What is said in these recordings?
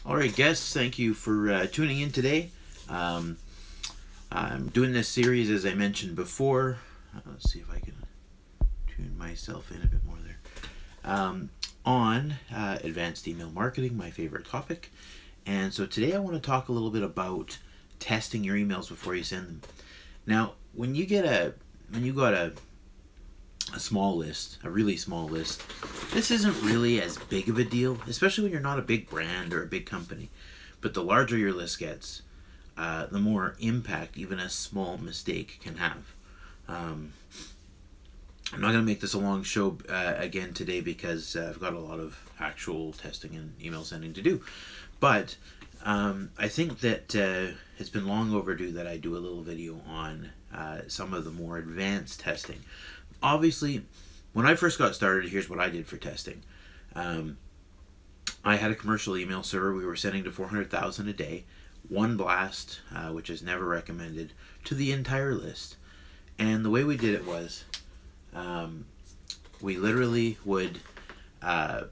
All right, guests, thank you for tuning in today. I'm doing this series, as I mentioned before. Let's see if I can tune myself in a bit more there. On advanced email marketing, my favorite topic. And so today I want to talk a little bit about testing your emails before you send them. Now, when you got a small list, a really small list, this isn't really as big of a deal, especially when you're not a big brand or a big company. But the larger your list gets, the more impact even a small mistake can have. I'm not going to make this a long show again today because I've got a lot of actual testing and email sending to do. But I think that it's been long overdue that I do a little video on some of the more advanced testing. Obviously, when I first got started, here's what I did for testing. I had a commercial email server. We were sending to 400,000 a day, one blast, which is never recommended, to the entire list. And the way we did it was, we literally would, obviously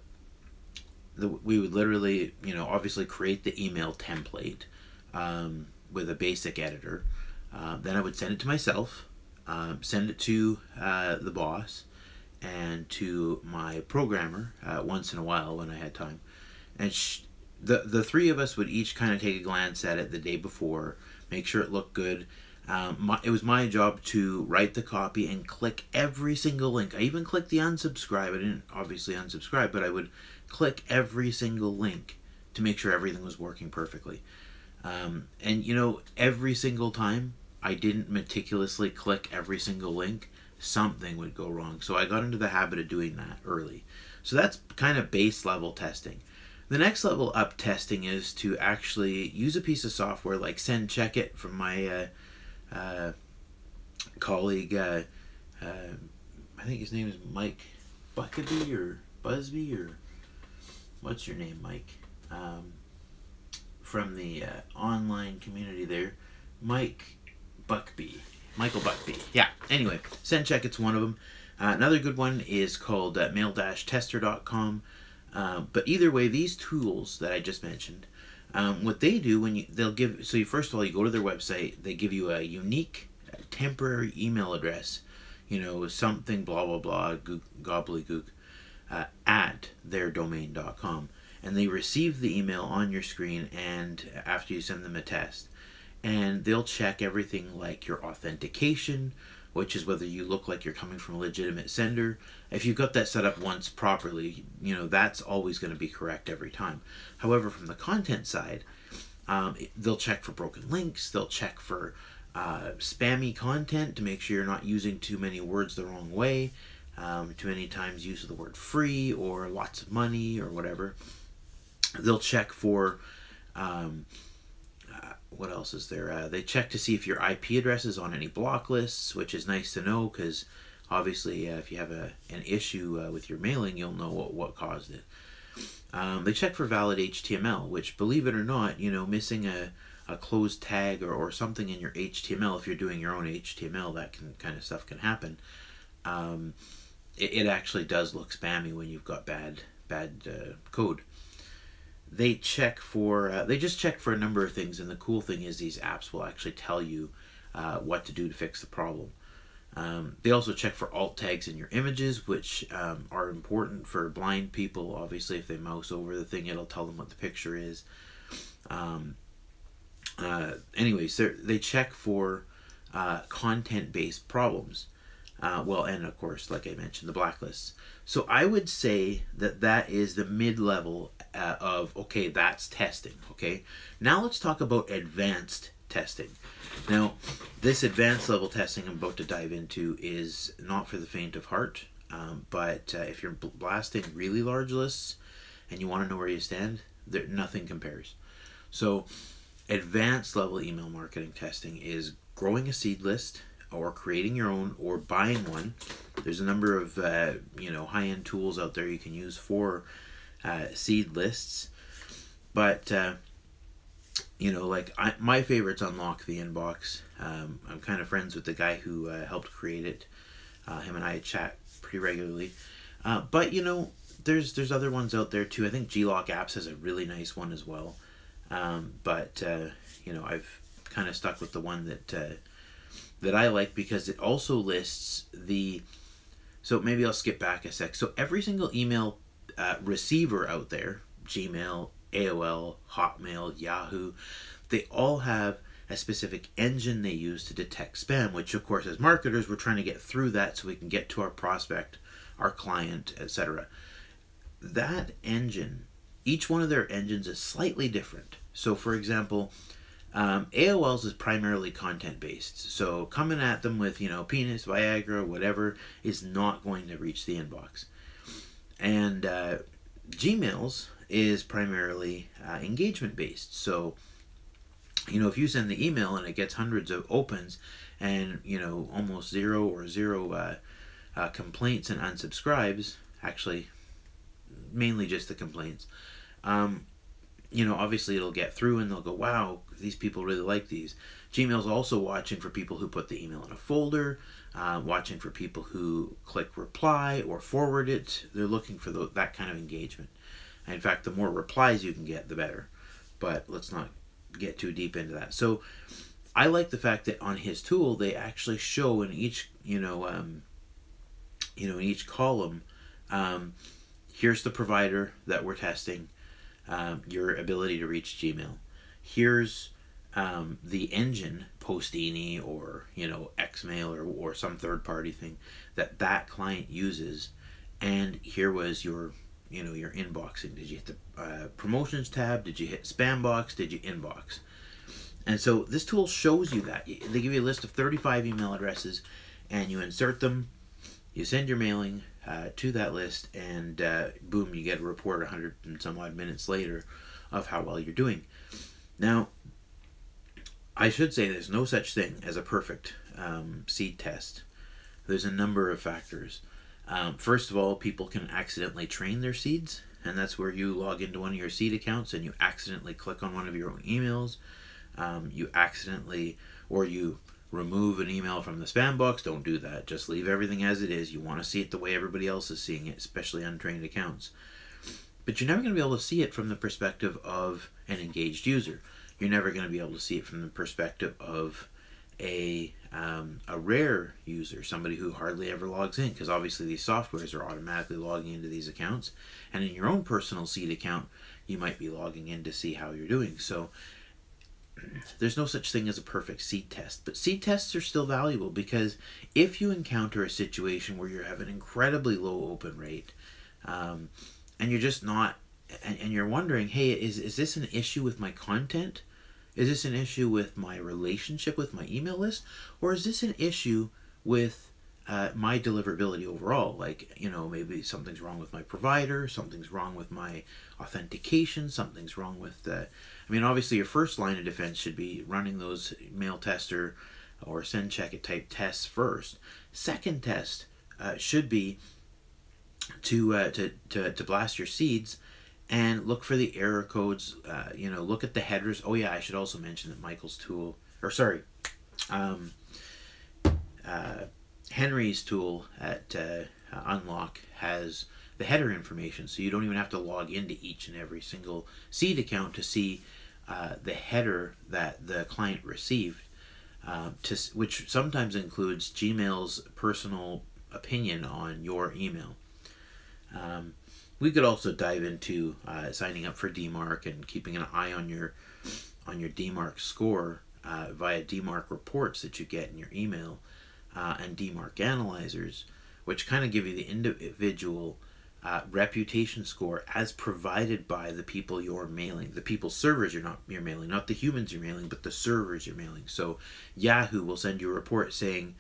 create the email template with a basic editor. Then I would send it to myself. Send it to the boss and to my programmer once in a while when I had time. And the three of us would each kind of take a glance at it the day before, make sure it looked good. It was my job to write the copy and click every single link. I even clicked the unsubscribe. I didn't obviously unsubscribe, but I would click every single link to make sure everything was working perfectly. And every single time I didn't meticulously click every single link, something would go wrong. So I got into the habit of doing that early. So that's kind of base level testing. The next level up testing is to actually use a piece of software like SendCheckit from my colleague, I think his name is Mike Buckabee or Busby, or what's your name, Mike? From the online community there, Michael Buckbee. Yeah, anyway, SendCheckit's one of them. Another good one is called mail-tester.com. But either way, these tools that I just mentioned, what they do first of all, you go to their website, they give you a unique temporary email address, something blah blah blah gobbledygook at their domain.com, and they receive the email on your screen and after you send them a test. And they'll check everything like your authentication, which is whether you look like you're coming from a legitimate sender. If you've got that set up once properly, that's always going to be correct every time. However, from the content side, they'll check for broken links. They'll check for spammy content to make sure you're not using too many words the wrong way. Too many times use of the word free or lots of money or whatever. They'll check for... what else is there? They check to see if your IP address is on any block lists, which is nice to know because obviously if you have an issue with your mailing, you'll know what caused it. They check for valid HTML, which, believe it or not, missing a closed tag or something in your HTML, if you're doing your own HTML, that kind of stuff can happen. It actually does look spammy when you've got bad code. They just check for a number of things, and the cool thing is these apps will actually tell you what to do to fix the problem. They also check for alt tags in your images, which are important for blind people. Obviously, if they mouse over the thing, it'll tell them what the picture is. Anyways, they check for content-based problems. And of course, like I mentioned, the blacklists. So I would say that is the mid-level of, okay, that's testing, okay? Now let's talk about advanced testing. Now, this advanced level testing I'm about to dive into is not for the faint of heart, but if you're blasting really large lists and you want to know where you stand, nothing compares. So advanced level email marketing testing is growing a seed list, or creating your own, or buying one. There's a number of high-end tools out there you can use for seed lists, but my favorites Unlock the Inbox. I'm kind of friends with the guy who helped create it. Him and I chat pretty regularly. But there's other ones out there too. I think Glock Apps has a really nice one as well. But you know, I've kind of stuck with the one that I like, because it also lists the. So maybe I'll skip back a sec. So every single email receiver out there, Gmail, AOL, Hotmail, Yahoo, they all have a specific engine they use to detect spam, which of course as marketers we're trying to get through that so we can get to our prospect, our client, etc. That engine, each one of their engines is slightly different. So for example, AOL's is primarily content based, so coming at them with, you know, penis, Viagra, whatever, is not going to reach the inbox. And Gmail's is primarily engagement based, so you know, if you send the email and it gets hundreds of opens and, you know, almost zero complaints and unsubscribes, actually mainly just the complaints, you know, obviously it'll get through and they'll go, wow, these people really like these. Gmail's also watching for people who put the email in a folder, watching for people who click reply or forward it. They're looking for that kind of engagement. And in fact, the more replies you can get, the better. But let's not get too deep into that. So I like the fact that on his tool they actually show in each in each column, here's the provider that we're testing, your ability to reach Gmail, here's the engine, Postini or, you know, Xmail or some third party thing that client uses, and here was your, you know, your inboxing. Did you hit the promotions tab? Did you hit spam box? Did you inbox? And so this tool shows you that. They give you a list of 35 email addresses, and you insert them, you send your mailing to that list, and boom, you get a report 100 and some odd minutes later of how well you're doing. Now, I should say there's no such thing as a perfect seed test. There's a number of factors. First of all, people can accidentally train their seeds, and that's where you log into one of your seed accounts and you accidentally click on one of your own emails. You accidentally, or you remove an email from the spam box. Don't do that. Just leave everything as it is. You want to see it the way everybody else is seeing it, especially untrained accounts. But you're never going to be able to see it from the perspective of an engaged user. You're never going to be able to see it from the perspective of a rare user, somebody who hardly ever logs in, because obviously these softwares are automatically logging into these accounts, and in your own personal seed account you might be logging in to see how you're doing. So there's no such thing as a perfect seed test, but seed tests are still valuable, because if you encounter a situation where you have an incredibly low open rate, and you're just not, and you're wondering, hey, is this an issue with my content? Is this an issue with my relationship with my email list? Or is this an issue with my deliverability overall? Like, you know, maybe something's wrong with my provider, something's wrong with my authentication, something's wrong with the... I mean, obviously your first line of defense should be running those mail tester or send check it type tests first. Second test should be to blast your seeds and look for the error codes, you know, look at the headers. Oh yeah, I should also mention that Michael's tool, or sorry, Henry's tool at Unlock has the header information, so you don't even have to log into each and every single seed account to see the header that the client received, which sometimes includes Gmail's personal opinion on your email. We could also dive into signing up for DMARC and keeping an eye on your DMARC score via DMARC reports that you get in your email, and DMARC analyzers, which kind of give you the individual reputation score as provided by the people you're mailing, the people's servers you're mailing, not the humans you're mailing, but the servers you're mailing. So Yahoo will send you a report saying,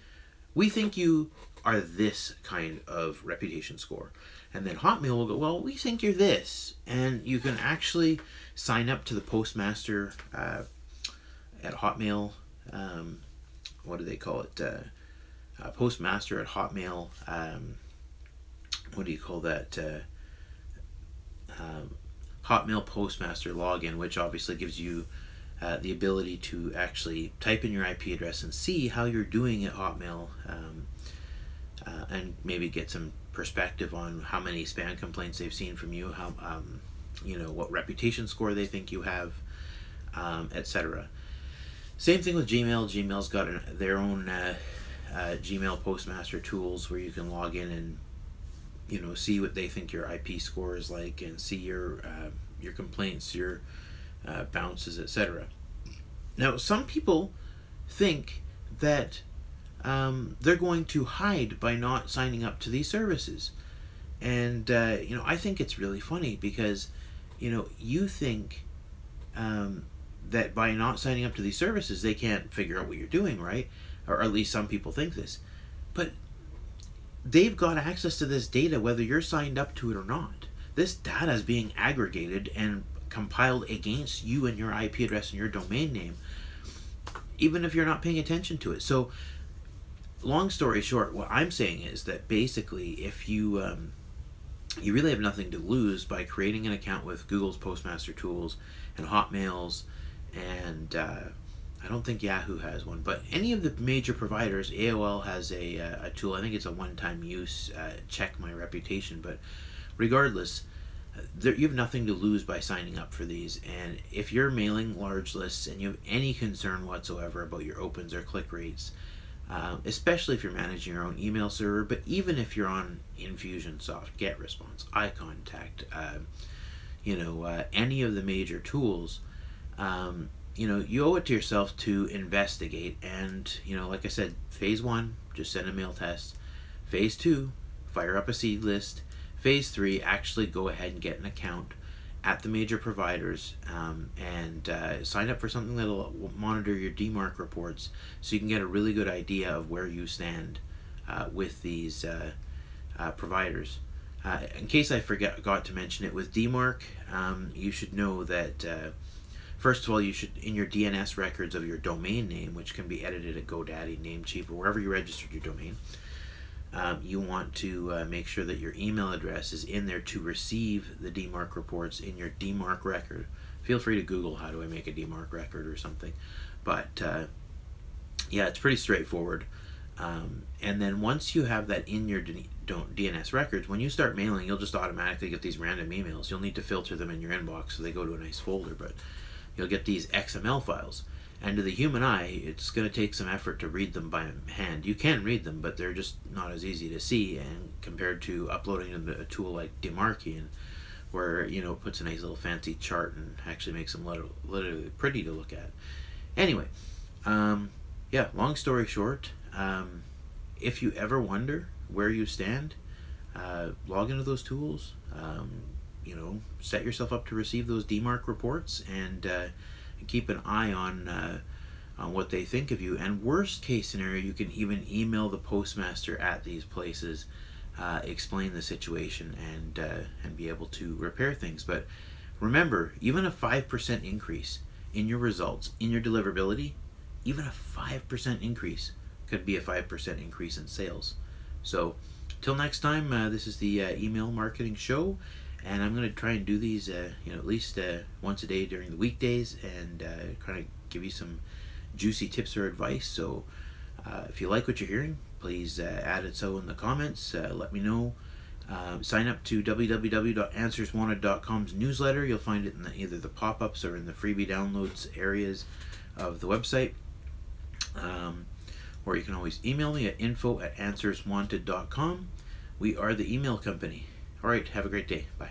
we think you are this kind of reputation score. And then Hotmail will go, well, we think you're this. And you can actually sign up to the postmaster at Hotmail. What do they call it? Postmaster at Hotmail. What do you call that? Hotmail Postmaster login, which obviously gives you the ability to actually type in your IP address and see how you're doing at Hotmail, and maybe get some perspective on how many spam complaints they've seen from you, how you know, what reputation score they think you have, etc. Same thing with Gmail. Gmail's got their own Gmail Postmaster tools where you can log in and, you know, see what they think your IP score is like, and see your complaints, your bounces, etc. Now, some people think that they're going to hide by not signing up to these services, and you know, I think it's really funny because, you know, you think that by not signing up to these services they can't figure out what you're doing, right? Or at least some people think this, but they've got access to this data whether you're signed up to it or not. This data is being aggregated and compiled against you and your IP address and your domain name, even if you're not paying attention to it. So long story short, what I'm saying is that basically, if you you really have nothing to lose by creating an account with Google's Postmaster tools and Hotmail's, and I don't think Yahoo has one, but any of the major providers. AOL has a tool. I think it's a one-time use, check my reputation, but regardless, you have nothing to lose by signing up for these. And if you're mailing large lists and you have any concern whatsoever about your opens or click rates, especially if you're managing your own email server, but even if you're on Infusionsoft, GetResponse, iContact, you know, any of the major tools, you know, you owe it to yourself to investigate. And, you know, like I said, phase 1, just send a mail test. Phase 2, fire up a seed list. Phase 3, actually go ahead and get an account at the major providers, and sign up for something that'll monitor your DMARC reports, so you can get a really good idea of where you stand with these providers. In case I forgot to mention it, with DMARC, you should know that first of all, you should, in your DNS records of your domain name, which can be edited at GoDaddy, Namecheap, or wherever you registered your domain, you want to make sure that your email address is in there to receive the DMARC reports in your DMARC record. Feel free to Google how do I make a DMARC record or something. But yeah, it's pretty straightforward. And then once you have that in your DNS records, when you start mailing, you'll just automatically get these random emails. You'll need to filter them in your inbox so they go to a nice folder, but you'll get these XML files. And to the human eye, it's going to take some effort to read them by hand. You can read them, but they're just not as easy to see, and compared to uploading them to a tool like Demarchian, where, you know, it puts a nice little fancy chart and actually makes them literally pretty to look at. Anyway, yeah, long story short, if you ever wonder where you stand, log into those tools, you know, set yourself up to receive those DMARC reports, and keep an eye on what they think of you. And worst case scenario, you can even email the postmaster at these places, explain the situation, and be able to repair things. But remember, even a 5% increase in your results, in your deliverability, even a 5% increase could be a 5% increase in sales. So till next time, this is the Email Marketing Show, and I'm going to try and do these you know, at least once a day during the weekdays, and kind of give you some juicy tips or advice. So if you like what you're hearing, please add it so in the comments. Let me know. Sign up to www.answerswanted.com's newsletter. You'll find it in either the pop-ups or in the freebie downloads areas of the website. Or you can always email me at info@answerswanted.com. We are the email company. All right, have a great day. Bye.